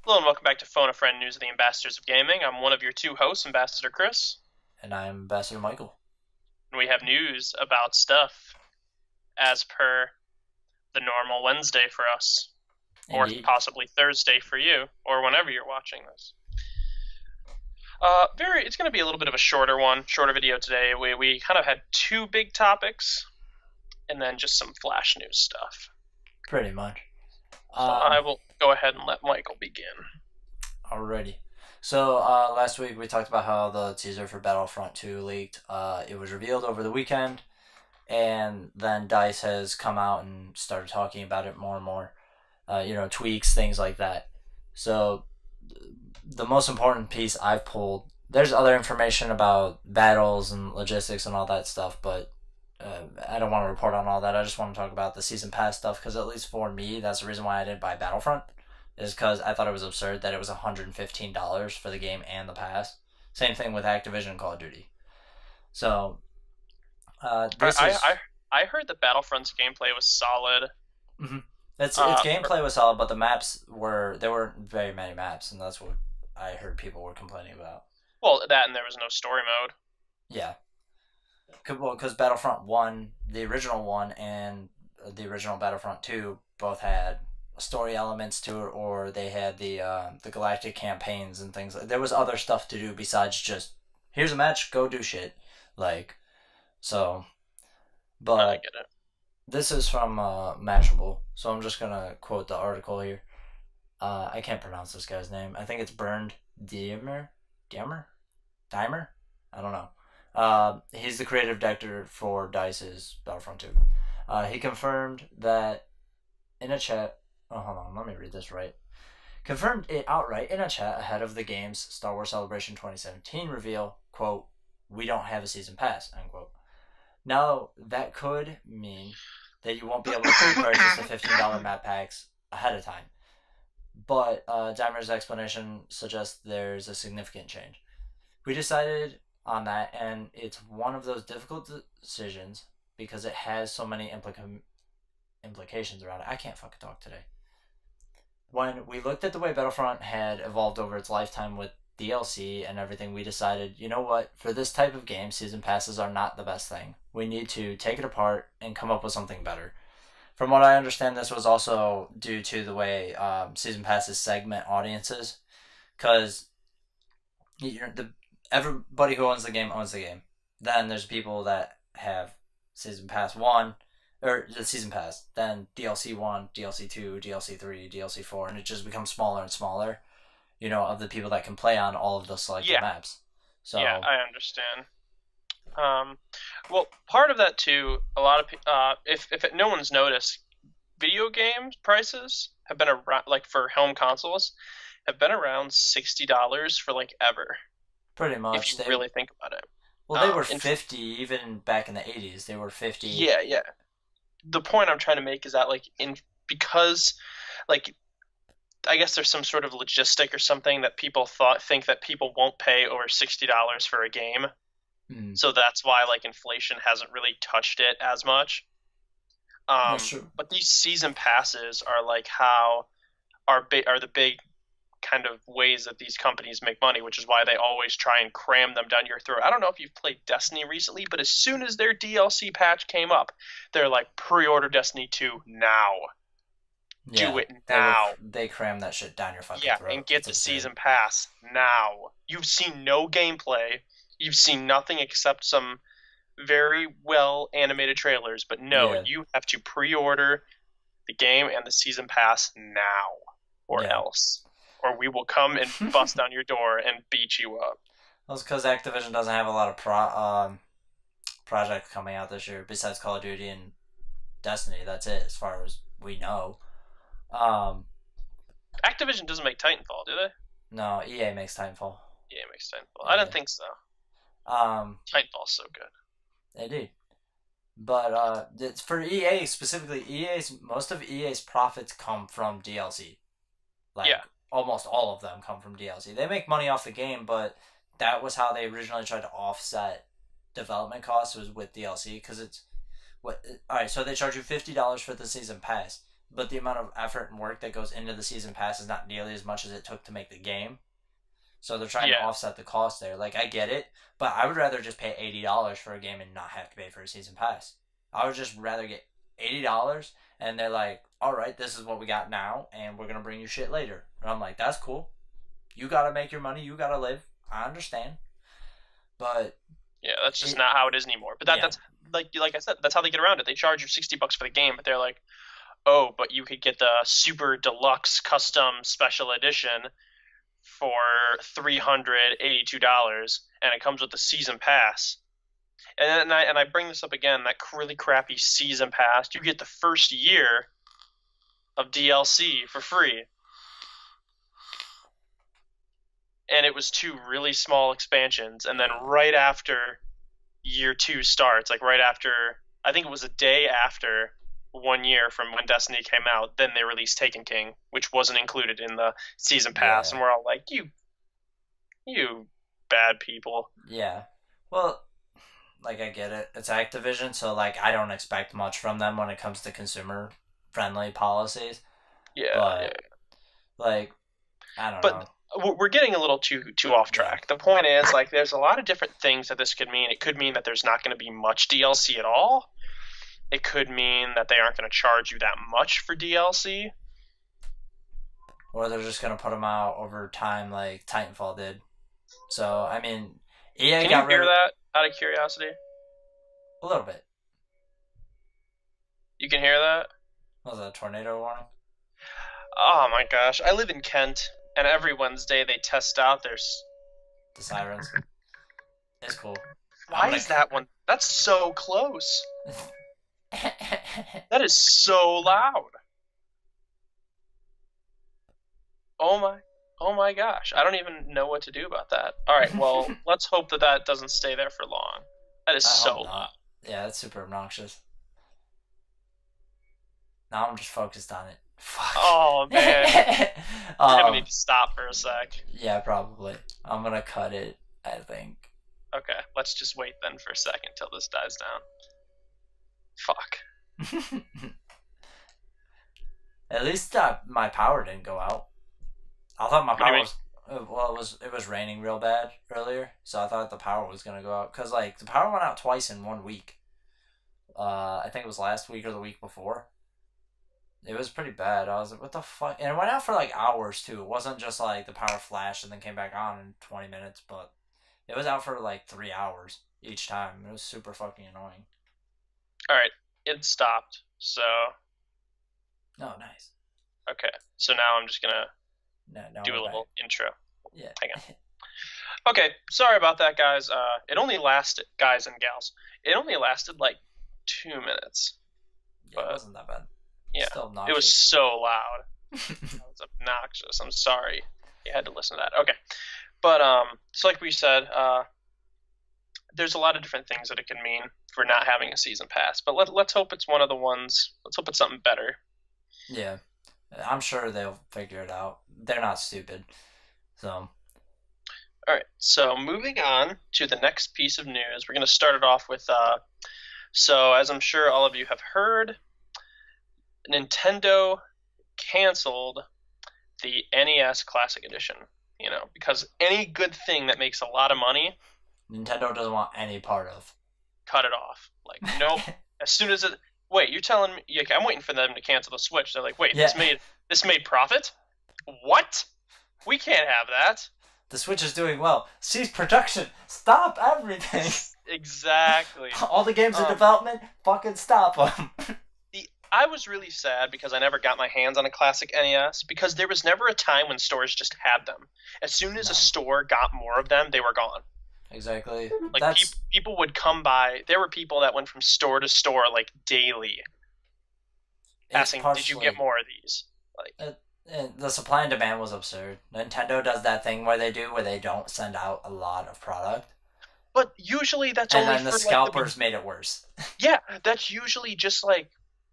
Hello and welcome back to Phone a Friend News of the Ambassadors of Gaming. I'm one of your two hosts, Ambassador Chris, And I'm Ambassador Michael. and we have news about stuff as per the normal Wednesday for us, or Indeed. possibly Thursday for you, or whenever you're watching this. It's going to be a little bit of a shorter video today. We kind of had two big topics, and then just some flash news stuff. Pretty much. So I will go ahead and let Michael begin. Alrighty. So last week we talked about how the teaser for Battlefront 2 leaked. It was revealed over the weekend, and then DICE has come out and started talking about it more and more. Tweaks, things like that. So the most important piece I've pulled, there's other information about battles and logistics and all that stuff, but I don't want to report on all that. I just want to talk about the season pass stuff because at least for me, that's the reason why I didn't buy Battlefront. Is because I thought it was absurd that it was $115 for the game and the pass. Same thing with Activision and Call of Duty. So this I, is I I heard that Battlefront's gameplay was solid. mhm. Its Uh, gameplay was solid, but the maps were there weren't very many maps, and that's what I heard people were complaining about. well, that and there was no story mode. Yeah, because Battlefront One, the original one, and the original Battlefront Two both had story elements to it, or they had the galactic campaigns and things. There was other stuff to do besides just here's a match, go do shit. Like so, I but get it. this is from Mashable, so I'm just gonna quote the article here. I can't pronounce this guy's name. I think it's Bernd Diemer. Diemer? Dimer? I don't know. He's the creative director for DICE's Battlefront 2. He confirmed that in a chat. Oh, hold on. Let me read this right. Confirmed it outright in a chat ahead of the game's Star Wars Celebration 2017 reveal. Quote, "We don't have a season pass." Unquote. Now, that could mean that you won't be able to pre-purchase the $15 map packs ahead of time. But Dimer's explanation suggests there's a significant change. We decided on that, and it's one of those difficult decisions because it has so many implications around it. I can't fucking talk today. When we looked at the way Battlefront had evolved over its lifetime with DLC and everything, we decided, you know what, for this type of game, season passes are not the best thing. We need to take it apart and come up with something better. From what I understand, this was also due to the way season passes segment audiences, because the everybody who owns the game owns the game. Then there's people that have season pass one or the season pass, then DLC one, DLC two, DLC three, DLC four, and it just becomes smaller and smaller. Of the people that can play on all of the selected Yeah, maps. yeah, So I understand. Um, well, part of that too, a lot of if no one's noticed, video game prices have been around like for home consoles have been around $60 for like ever. pretty If much you really think about it. they were In 50 even back in the 80s. They were 50. Yeah, yeah. The point I'm trying to make is that like in because like I guess there's some sort of logistic or something that people thought think that people won't pay over $60 for a game. Mm, So that's why like inflation hasn't really touched it as much. that's true. But these season passes are like how are the big kind of ways that these companies make money, which is why they always try and cram them down your throat. I don't know if you've played Destiny recently, but as soon as their DLC patch came up, they're like pre-order Destiny 2 now. Do Yeah, it now. they crammed that shit down your fucking Yeah, throat. and get It's the absurd. season pass now. You've seen no gameplay. You've seen nothing except some very well animated trailers, but no, Yeah, you have to pre-order the game and the season pass now, or yeah. else, or we will come and bust down your door and beat you up. Well, it's because Activision doesn't have a lot of projects coming out this year besides Call of Duty and Destiny. That's it, as far as we know. Um, Activision doesn't make Titanfall, do they? no, EA makes Titanfall. Yeah, it makes Titanfall. I Yeah. didn't think so. Um, Titanfall's so good. they do. But it's for EA specifically. EA's most of EA's profits come from DLC. Yeah, Like almost all of them come from DLC. They make money off the game, but that was how they originally tried to offset development costs was with DLC because it's what all right. So they charge you $50 for the season pass, but the amount of effort and work that goes into the season pass is not nearly as much as it took to make the game. So they're trying to Yeah, offset the cost there. Like, I get it, but I would rather just pay $80 for a game and not have to pay for a season pass. I would just rather get $80 and they're like, all right, this is what we got now, and we're gonna bring you shit later. And I'm like, that's cool. You gotta make your money. You gotta live. I understand, but yeah, that's just not how it is anymore. But yeah, that's like I said, that's how they get around it. They charge you $60 for the game, but they're like, oh, but you could get the super deluxe custom special edition for $382, and it comes with the season pass. And I bring this up again, that really crappy season pass. You get the first year of DLC for free, and it was two really small expansions. And then right after year two starts, like right after, I think it was a day after 1 year from when Destiny came out, then they released Taken King, which wasn't included in the season pass, yeah, and we're all like, you bad people. yeah. Well, like, I get it. It's Activision, so like I don't expect much from them when it comes to consumer friendly policies. Yeah, yeah. But like, I don't But know. we're getting a little too off Yeah. track. The point is, like, there's a lot of different things that this could mean. It could mean that there's not going to be much DLC at all. It could mean that they aren't going to charge you that much for DLC. Or they're just gonna put them out over time like Titanfall did. So I mean, EA Can you got rid hear of that out of curiosity? a little bit. You can hear that? What was that, a tornado warning? Oh my gosh. I live in Kent, and every Wednesday they test out their. The sirens. It's cool. I'm Why gonna. is that one? That's so close. That is so loud. Oh my. Oh my gosh. I don't even know what to do about that. All right, well, let's hope that that doesn't stay there for long. That is I so hope loud. not. Yeah, it's super obnoxious. Now I'm just focused on it. Fuck. Oh man. We're gonna um. need to stop for a sec. Yeah, probably. I'm gonna cut it. I think. Okay, let's just wait then for a second till this dies down. Fuck. At least my power didn't go out. I thought my What do you power mean? was well. It was raining real bad earlier, so I thought the power was gonna go out because like the power went out twice in 1 week. I think it was last week or the week before. It was pretty bad. I was like, what the fuck? And it went out for like hours too. It wasn't just like the power flashed and then came back on in 20 minutes, but it was out for like 3 hours each time. It was super fucking annoying. All right, it stopped. So Oh, nice. okay, so now I'm just gonna No, now do a we're back. little intro. Yeah. Hang on. Okay, sorry about that, guys. It only lasted, guys and gals. It only lasted like 2 minutes, Yeah, it but wasn't that bad. yeah, Still it was obnoxious. so loud. It was obnoxious. I'm sorry you had to listen to that. Okay, but so like we said, there's a lot of different things that it can mean for not having a season pass. But let's hope it's one of the ones. Let's hope it's something better. Yeah. I'm sure they'll figure it out. They're not stupid. So, All right, so moving on to the next piece of news, we're going to start it off with. So as I'm sure all of you have heard, Nintendo canceled the NES Classic Edition. You know, because any good thing that makes a lot of money, Nintendo doesn't want any part of. cut it off. Like, nope. As soon as it, wait, you're telling me? Yeah, I'm waiting for them to cancel the Switch. They're like, wait, Yeah. this made profit? What? We can't have that. The Switch is doing well. Cease production. Stop everything. Exactly. All the games in development, fucking stop them. I was really sad because I never got my hands on a classic NES because there was never a time when stores just had them. As soon as No. a store got more of them, they were gone. Exactly. Like That's people would come by. There were people that went from store to store like daily, asking, "Did you get more of these?" Like, the supply and demand was absurd. Nintendo does that thing where they don't send out a lot of product, but usually that's and only then the for scalpers made it worse. yeah, that's usually just like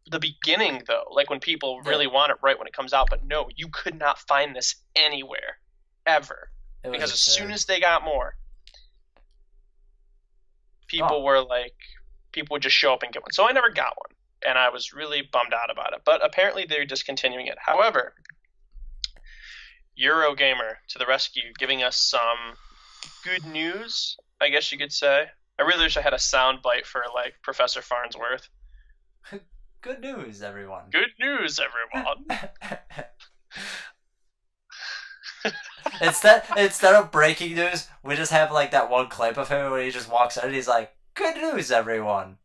the beginning though. Like when people really want it right when it comes out. But no, you could not find this anywhere ever It was because as absurd. soon as they got more, people Oh. were like, people would just show up and get one. So I never got one. and I was really bummed out about it. But apparently they're discontinuing it. However, Eurogamer to the rescue, giving us some good news, I guess you could say. I really wish I had a sound bite for like Professor Farnsworth. Good news, everyone. Good news, everyone. Instead of breaking news, we just have like that one clip of him where he just walks out and he's like, "Good news, everyone."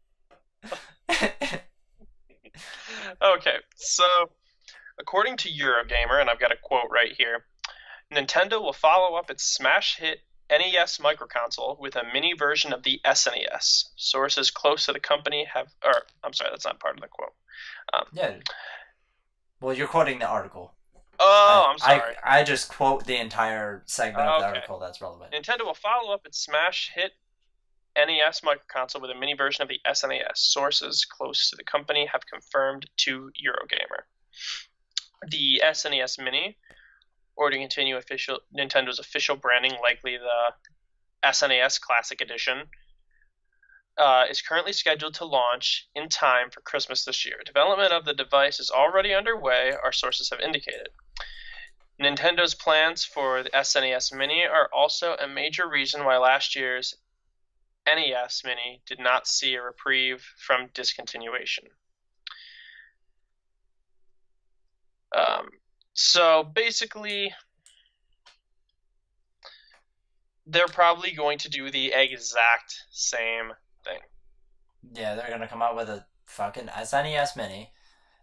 Okay, so according to Eurogamer, and I've got a quote right here, Nintendo will follow up its smash hit NES microconsole with a mini version of the SNES. Sources close to the company have, or I'm sorry, that's not part of the quote. Yeah. Well, you're quoting the article. Oh, I'm sorry. I just quote the entire segment of the article that's relevant. Nintendo will follow up its smash hit NES microconsole with a mini version of the SNES. Sources close to the company have confirmed to Eurogamer. The SNES Mini, or to continue Nintendo's official branding, likely the SNES Classic Edition, is currently scheduled to launch in time for Christmas this year. Development of the device is already underway, our sources have indicated. Nintendo's plans for the SNES Mini are also a major reason why last year's NES Mini did not see a reprieve from discontinuation. So basically, they're probably going to do the exact same thing. Yeah, they're gonna come out with a fucking SNES Mini.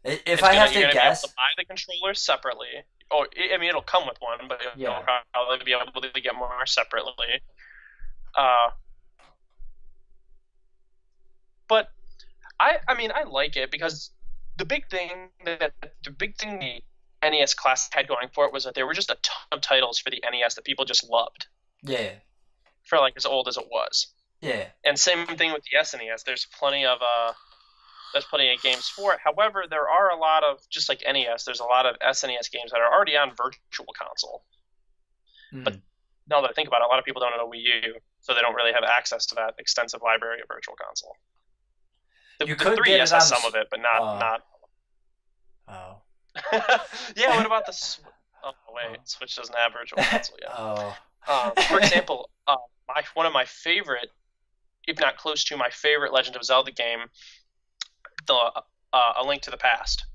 If I have to guess, be able to buy the controllers separately. Oh, I mean, it'll come with one, but you'll probably be able to get more separately. But I mean, I like it because the big thing the NES Classic had going for it was that there were just a ton of titles for the NES that people just loved. Yeah. For like as old as it was. Yeah. And same thing with the SNES. There's plenty of games for it. However, there are a lot of, just like NES, there's a lot of SNES games that are already on Virtual Console. But now that I think about it, a lot of people don't know Wii U, so they don't really have access to that extensive library of Virtual Console. The 3DS has some of it, but not. Oh. Yeah, what about the? Oh wait, Switch doesn't have Virtual Console yet. Oh. For example, one of my favorite, if not close to my favorite, Legend of Zelda game, A Link to the Past,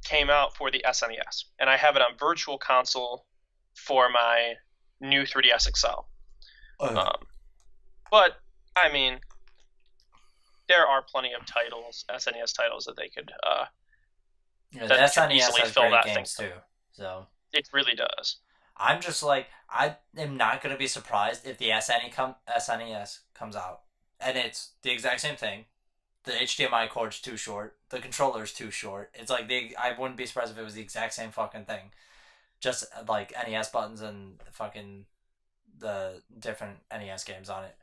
came out for the SNES, and I have it on Virtual Console for my new 3DS XL. But I mean, there are plenty of titles, SNES titles, that they could. Yeah, the SNES has great games too. So it really does. I'm just like, I am not gonna be surprised if the SNES comes out and it's the exact same thing. The HDMI cord's too short. The controller's too short. It's like I wouldn't be surprised if it was the exact same fucking thing. Just like NES buttons and fucking the different NES games on it.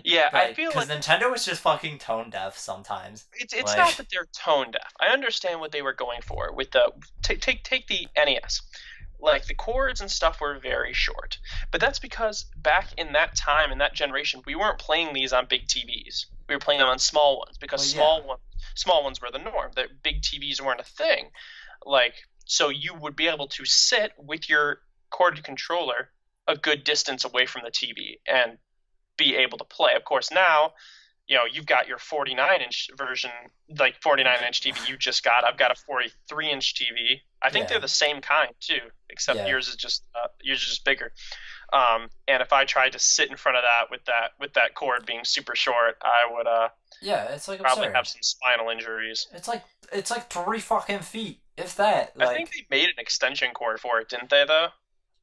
Yeah, like, I feel like because Nintendo is just fucking tone deaf sometimes. It's like, not that they're tone deaf. I understand what they were going for with the take the NES. Like the cords and stuff were very short, but that's because back in that time, in that generation, we weren't playing these on big TVs. We were playing them on small ones because small ones were the norm. That big TVs weren't a thing. Like, so you would be able to sit with your corded controller a good distance away from the TV and be able to play. Of course, now, you know, you've got your 49-inch version, like 49-inch TV you just got. I've got a 43-inch TV. I think they're the same kind too, except yours is just bigger. And if I tried to sit in front of that with that cord being super short, I would it's like probably absurd. Have some spinal injuries. It's like 3 fucking feet, if that. Like, I think they made an extension cord for it, didn't they? Though.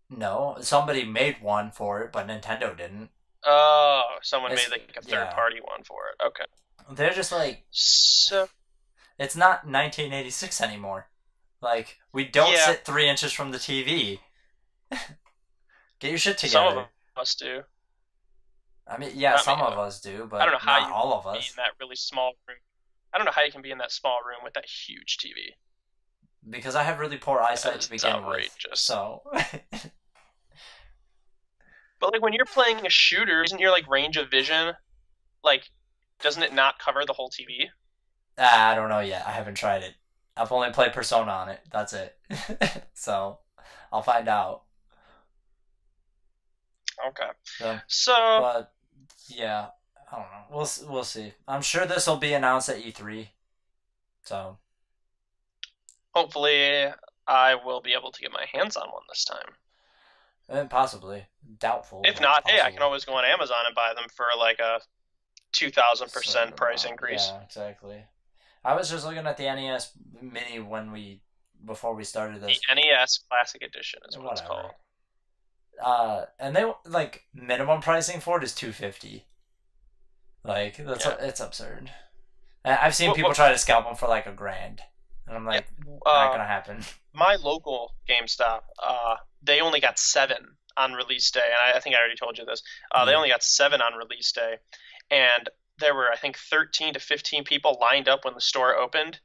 No, somebody made one for it, but Nintendo didn't. Oh, someone made like a third-party one for it. Okay. They're just like, so. It's not 1986 anymore. Like, we don't sit 3 inches from the TV. Get your shit together. Some of us do. I mean, some of us do, but I don't know how not all of us. In that really small room. I don't know how you can be in that small room with that huge TV. Because I have really poor eyesight to begin with. So. But like when you're playing a shooter, isn't your like range of vision, like, doesn't it not cover the whole TV? I don't know yet. I haven't tried it. I've only played Persona on it. That's it. So I'll find out. Okay. So, So but yeah, I don't know. We'll see. I'm sure this will be announced at E3. So hopefully I will be able to get my hands on one this time. possibly doubtful, If but not, hey, I can possible. always go on Amazon and buy them for like a 2,000% Certain price amount. increase. Yeah, exactly. I was just looking at the NES Mini before we started The this. NES Classic Edition is what it's Whatever. called. And they like minimum pricing for it is 250. Like Yeah. it's absurd. I've seen What? people What? try to scalp them for like a grand, and I'm Yeah. like, not Uh, gonna happen. my local GameStop, they only got seven on release day, and I think I already told you this. They Yeah. only got seven on release day, and there were I think 13 to 15 people lined up when the store opened,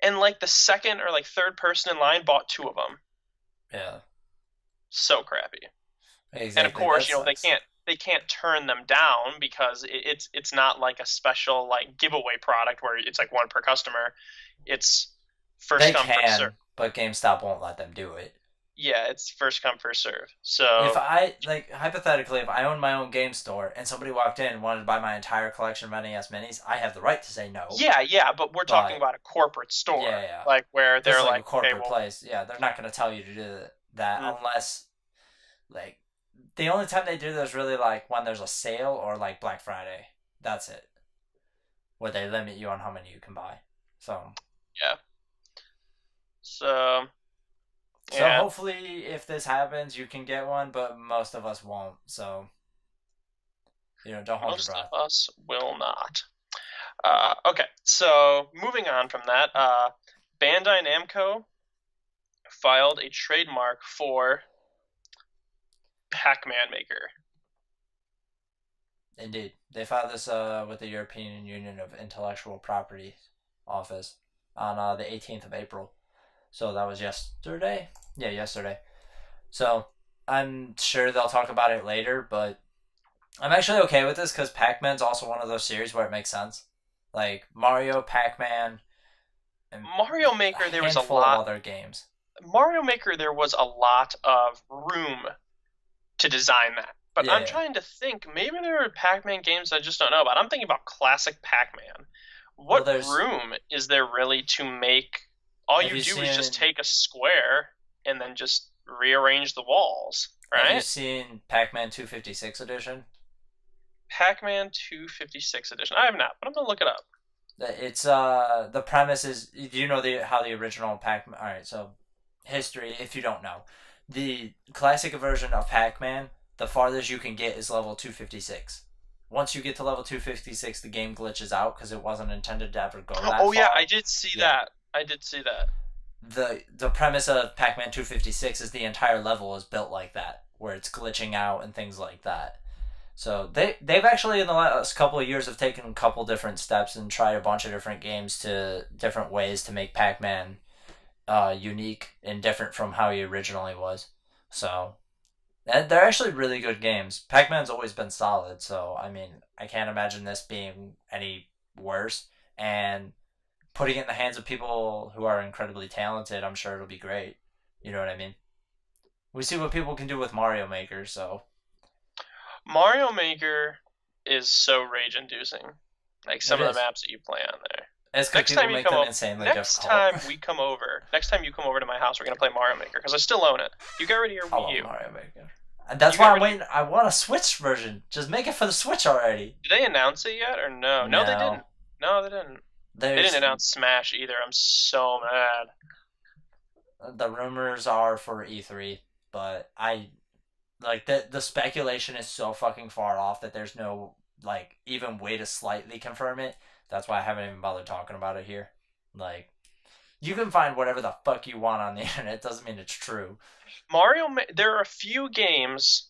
and like the second or like third person in line bought two of them. Yeah. So crappy. And of Exactly. That course, sucks. they can't turn them down because it's not like a special like giveaway product where it's like one per customer. It's first They come first serve. can, but GameStop won't let them do it. Yeah, it's first come first serve. If So I like hypothetically, if I owned my own game store and somebody walked in and wanted to buy my entire collection of NES minis, I have the right to say no. yeah, but we're talking But about a corporate yeah, store, yeah, like where this is they're like a like, okay, corporate well, place. Yeah, they're not gonna tell you to do that mm, unless like the only time they do that is really like when there's a sale or like Black Friday. That's it, where they limit you on how many you can buy. So yeah. So so yeah, hopefully, if this happens, you can get one, but most of us won't. So don't hold your most breath. of us will not. Okay, so moving on from that, Bandai Namco filed a trademark for Pac-Man Maker. Indeed, they filed this with the European Union of Intellectual Property Office on the 18th of April. So that was yesterday. Yeah, yesterday. So I'm sure they'll talk about it later, but I'm actually okay with this because Pac-Man's also one of those series where it makes sense. Like Mario, Pac-Man, and Mario a Maker, there was a handful of lot. other games. Mario Maker, there was a lot of room to design that. But I'm Yeah. trying to think. Maybe there are Pac-Man games I just don't know about. I'm thinking about classic Pac-Man. Well, What there's. room is there really to make? All Have you you do is just seen? take a square and then just rearrange the walls, Have you right? seen Pac-Man 256 edition? Pac-Man 256 edition. I have not, but I'm gonna look it up. It's the premise is, do you know the how the original Pac-Man? All right, so history if you don't know. The classic version of Pac-Man, the farthest you can get is level 256. Once you get to level 256, the game glitches out because it wasn't intended to ever go that Oh yeah, I far. did see Yeah. that. I did see that. The premise of Pac-Man 256 is the entire level is built like that, where it's glitching out and things like that. So they've actually in the last couple of years have taken a couple different steps and tried a bunch of different games to different ways to make Pac-Man unique and different from how he originally was. So and they're actually really good games. Pac-Man's always been solid, so I mean I can't imagine this being any worse. And putting it in the hands of people who are incredibly talented, I'm sure it'll be great. You know what I mean? We see what people can do with Mario Maker, so Mario Maker is so rage-inducing. Like it some of the is. maps that you play on there. It's because people make them insanely Next difficult. time we come over, next time you come over to my house, we're gonna play Mario Maker because I still own it. You got rid of your I Wii love U. Mario Maker. And You that's got why I'm rid of. waiting. I want a Switch version. Just make it for the Switch already. Did they announce it yet or no? No, they No, didn't. No, they didn't. They didn't there's announce Smash either. I'm so mad. the rumors are for E3, but I like the speculation is so fucking far off that there's no like even way to slightly confirm it. That's why I haven't even bothered talking about it here. Like you can find whatever the fuck you want on the internet. It doesn't mean it's true. There are a few games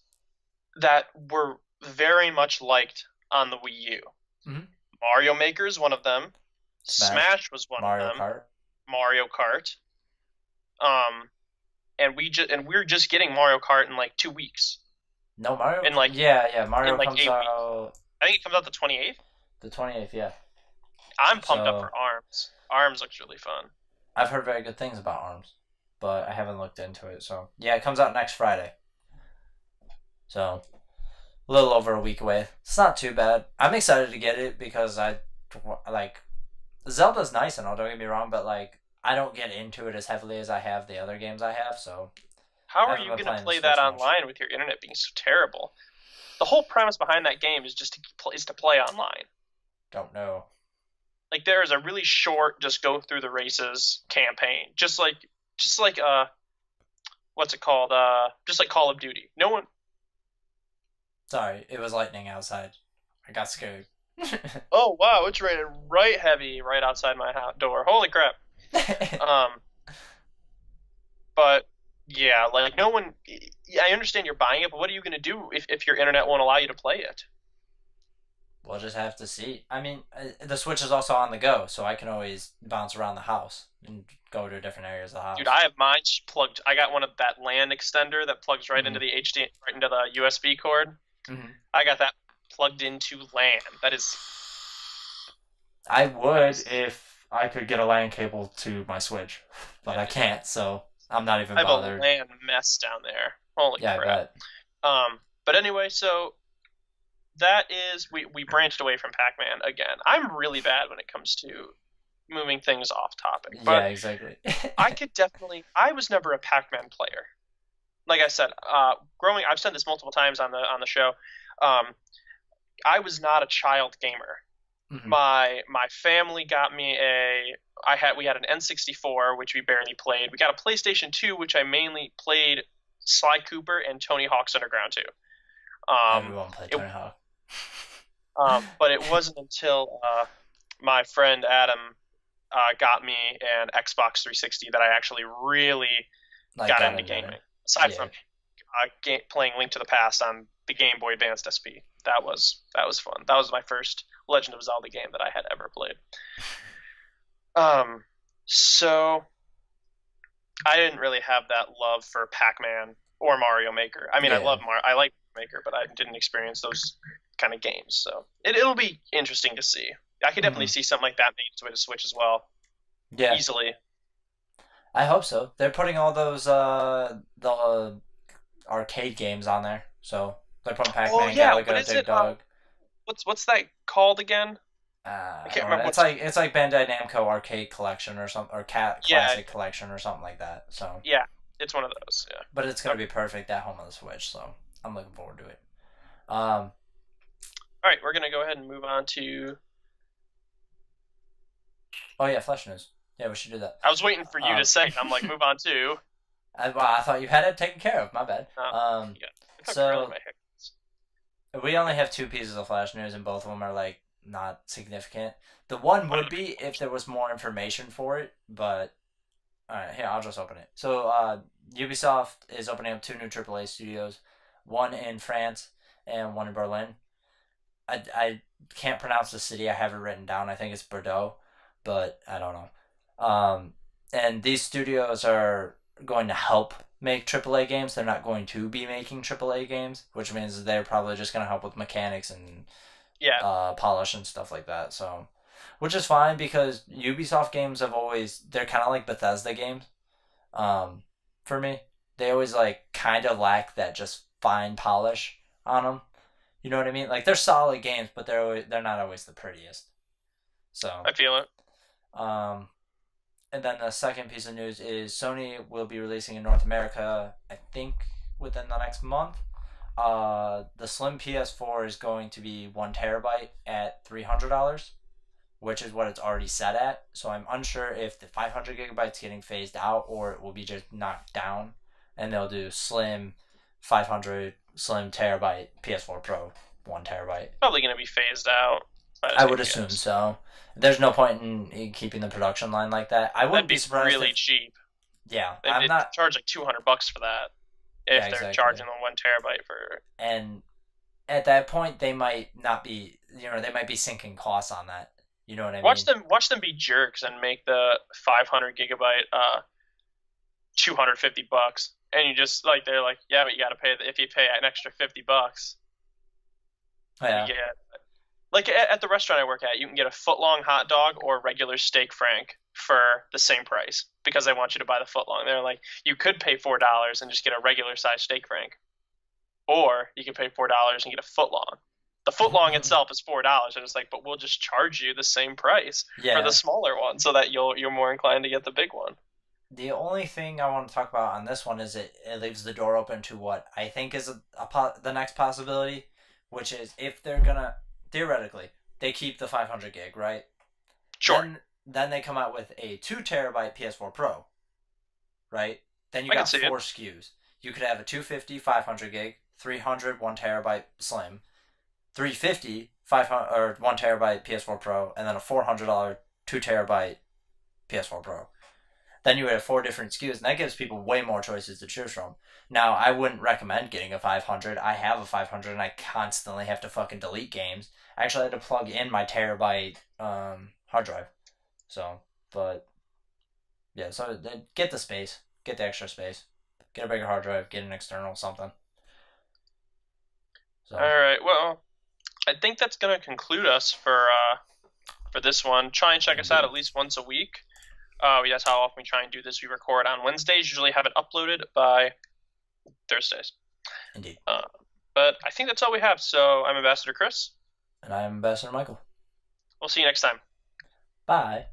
that were very much liked on the Wii U. Mm-hmm. Mario Maker is one of them. Smash, Smash was one of Mario them. Kart. Mario Kart. Um, and we're just getting Mario Kart in like 2 weeks. No Mario. In like Yeah, yeah. in Mario like comes 8 weeks. out I think it comes out the 28th. the 28th. Yeah. I'm pumped up So for Arms. Arms looks really fun. I've heard very good things about Arms, but I haven't looked into it. So yeah, it comes out next Friday. So a little over a week away. It's not too bad. I'm excited to get it because I like Zelda's nice and all. Don't get me wrong, but like I don't get into it as heavily as I have the other games I have. So How I are haven't you been going to playing the play that Switch much. online with your internet being so terrible? The whole premise behind that game is just to play online. Don't know. Like there is a really short, just go through the races campaign, just like what's it called? Just like Call of Duty. No one. Sorry, it was lightning outside. I got scared. Oh wow, it's raining right heavy right outside my door. Holy crap. Um, but yeah, like no one. Yeah, I understand you're buying it, but what are you going to do if your internet won't allow you to play it? We'll just have to see. I mean, the Switch is also on the go, so I can always bounce around the house and go to different areas of the Dude, house. I have mine plugged. I got one of that LAN extender that plugs right Hmm. into the HD, right into the USB cord. Hmm. I got that plugged into LAN. I That would is if I could get a LAN cable to my Switch, but yeah, I dude. can't, so I'm not even I have a bothered. LAN mess down there. Holy Yeah, I crap. bet. But anyway, so that is we branched away from Pac-Man again. I'm really bad when it comes to moving things off topic, but Yeah, exactly. I could definitely. I was never a Pac-Man player. Like I said, I've said this multiple times on the show. Um, I was not a child gamer. Hmm. My family got me a. We had an N64 which we barely played. We got a PlayStation 2 which I mainly played Sly Cooper and Tony Hawk's Underground 2. Um, Everyone played it Tony Hawk. but it wasn't until my friend Adam got me an Xbox 360 that I actually really Like, got got into into gaming. it. Aside Yeah. from playing Link to the Past on the Game Boy Advanced SP, that was fun. That was my first Legend of Zelda game that I had ever played. So I didn't really have that love for Pac-Man or Mario Maker. I mean, Yeah. I like Maker, but I didn't experience those kind of games. So it'll be interesting to see. I could definitely Hmm. see something like that made its way to Switch as well, Yeah. easily. I hope so. They're putting all those the arcade games on there. So they're putting Oh Pac-Man, yeah, what Galaga, is Dig it? Dog. What's that called again? I I can't don't know. remember It's what's. like Bandai Namco Arcade Collection or something, or Cat Yeah, Classic Collection or something like that. So, yeah, it's one of those. Yeah. but it's gonna Okay. be perfect at home on the Switch. So I'm looking forward to it. All right, we're gonna go ahead and move on to. Oh yeah, Flash News. Yeah, we should do that. I was waiting for you to Um, say. I'm like, move on to. I thought you had it taken care of. My bad. Yeah, it's like really So my hiccups. we only have two pieces of Flash News, and both of them are like not significant. The one would be if there was more information for it, but all right, here I'll just open it. So Ubisoft is opening up two new AAA studios, one in France and one in Berlin. I can't pronounce the city. I have it written down. I think it's Bordeaux, but I don't know. And these studios are going to help make AAA games. They're not going to be making AAA games, which means they're probably just going to help with mechanics and Yeah, polish and stuff like that. So, which is fine because Ubisoft games have always they're kind of like Bethesda games. For me, they always like kind of lack that just fine polish on them. You know what I mean? Like they're solid games, but they're not always the prettiest. So, I feel it. um, and then the second piece of news is Sony will be releasing in North America, I think, within the next month. The Slim PS4 is going to be 1 terabyte at $300, which is what it's already set at. So I'm unsure if the 500 gigabytes getting phased out or it will be just knocked down, and they'll do Slim 500, Slim terabyte PS4 Pro 1 terabyte. Probably gonna be phased out by the I time would it assume gets. so. There's no point in keeping the production line like that. I That'd wouldn't be be surprised really if, cheap. yeah, They'd, I'm they'd not, charge like $200 for that yeah, if they're exactly. charging them 1 terabyte for. And at that point, they might not be, they might be sinking costs on that. You know what I Watch mean? them be jerks and make the 500 gigabyte $250, and you just like they're like, yeah, but you got to pay if you pay an extra $50, you Yeah. get Like at the restaurant I work at, you can get a foot long hot dog or regular steak frank for the same price because they want you to buy the foot long. They're like, you could pay $4 and just get a regular size steak frank, or you could pay $4 and get a foot long. The foot long itself is $4, and it's like, but we'll just charge you the same price for the Yeah. smaller one, so that you're more inclined to get the big one. The only thing I want to talk about on this one is it leaves the door open to what I think is the next possibility, which is if they're gonna theoretically they keep the 500 gig, right? Sure, Then they come out with a 2 terabyte PS4 Pro, right? Then you I can got see it. four SKUs. You could have a 250 500 gig, 300 1 terabyte slim, 350 500 or 1 terabyte PS4 Pro, and then a $400 2 terabyte PS4 Pro. Then you would have four different SKUs, and that gives people way more choices to choose from. Now, I wouldn't recommend getting a 500. I have a 500, and I constantly have to fucking delete games. I actually had to plug in my terabyte hard drive. So, but yeah, so get the space, get the extra space, get a bigger hard drive, get an external something. All So, right, well, I think that's gonna conclude us for this one. Try and check us out indeed, at least once a week. That's how often we try and do this. We record on Wednesdays. Usually have it uploaded by Thursdays. indeed. Uh, but I think that's all we have. So I'm Ambassador Chris. And I'm Ambassador Michael. We'll see you next time. Bye.